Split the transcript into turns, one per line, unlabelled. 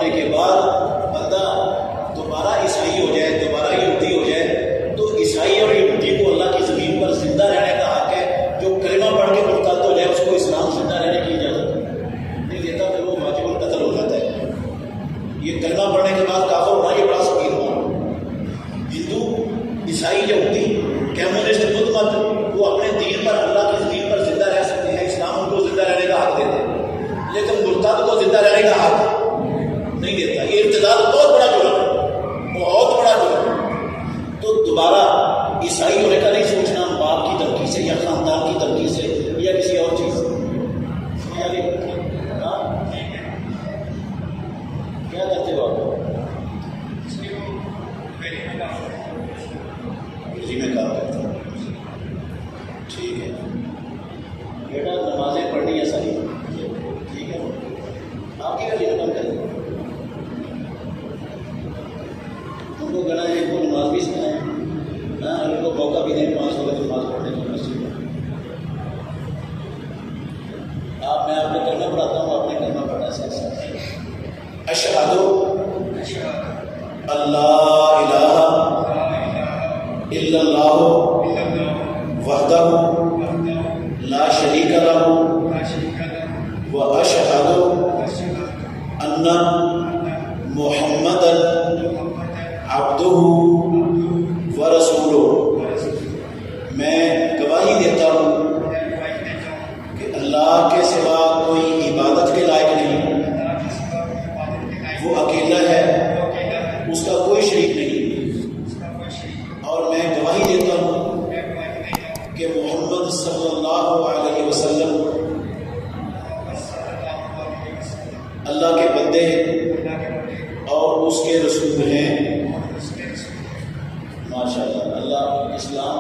مرنے کے بعد بندہ دوبارہ عیسائی ہو جائے، دوبارہ یہودی ہو جائے، تو عیسائی اور یہودی کو اللہ کی زمین پر زندہ رہنے کا حق ہے. جو کلمہ پڑھ کے مرتد ہو جائے اس کو اسلام زندہ رہنے کی اجازت نہیں دیتا، پھر وہ واجب القتل ہو جاتا ہے. یہ کلمہ پڑھنے کے بعد کافر ہونا یہ بڑا سخت ہونا. ہندو، عیسائی، یہودی، کمیونسٹ، بدھ مت، وہ اپنے دین پر اللہ کی زمین پر زندہ رہ سکتے ہیں، اسلام ان کو زندہ رہنے کا حق دیتے ہیں، لیکن مرتد کو زندہ رہنے کا حق نہیں دیتا. یہ ارتداد بہت بڑا جرم ہے، بہت بڑا جرم ہے. تو دوبارہ عیسائی ہونے کا نہیں سوچنا باپ کی ترقی سے یا خاندان کی ترقی سے یا کسی اور چیز سے. کیا کرتے ہو آپ؟ بجلی میں کام کرتے ہیں. ٹھیک ہے بیٹا، نمازیں پڑھنی ہے ساری، ٹھیک ہے. آپ کی بجلی میں کام کریں، ان کو کہنا ہے ان کو نماز بھی سکھائیں، ان کو موقع بھی دیں 5 وقت نماز پڑھنے کی مسجد میں. میں آپ کو کلمہ پڑھاتا ہوں، آپ نے کلمہ پڑھنا ساتھ. اشہد اللہ الہ الا اللہ وحدہ لا شریک لہ واشہد ان محمدا عبدہ ورسولہ. میں گواہی دیتا ہوں کہ اللہ کے سوا کوئی عبادت کے لائق نہیں، وہ اکیلا ہے، اس کا کوئی شریک نہیں. اور میں گواہی دیتا ہوں کہ محمد صلی اللہ علیہ وسلم اللہ کے بندے اور اس کے رسول ہیں. ماشاء اللہ. اللہ اسلام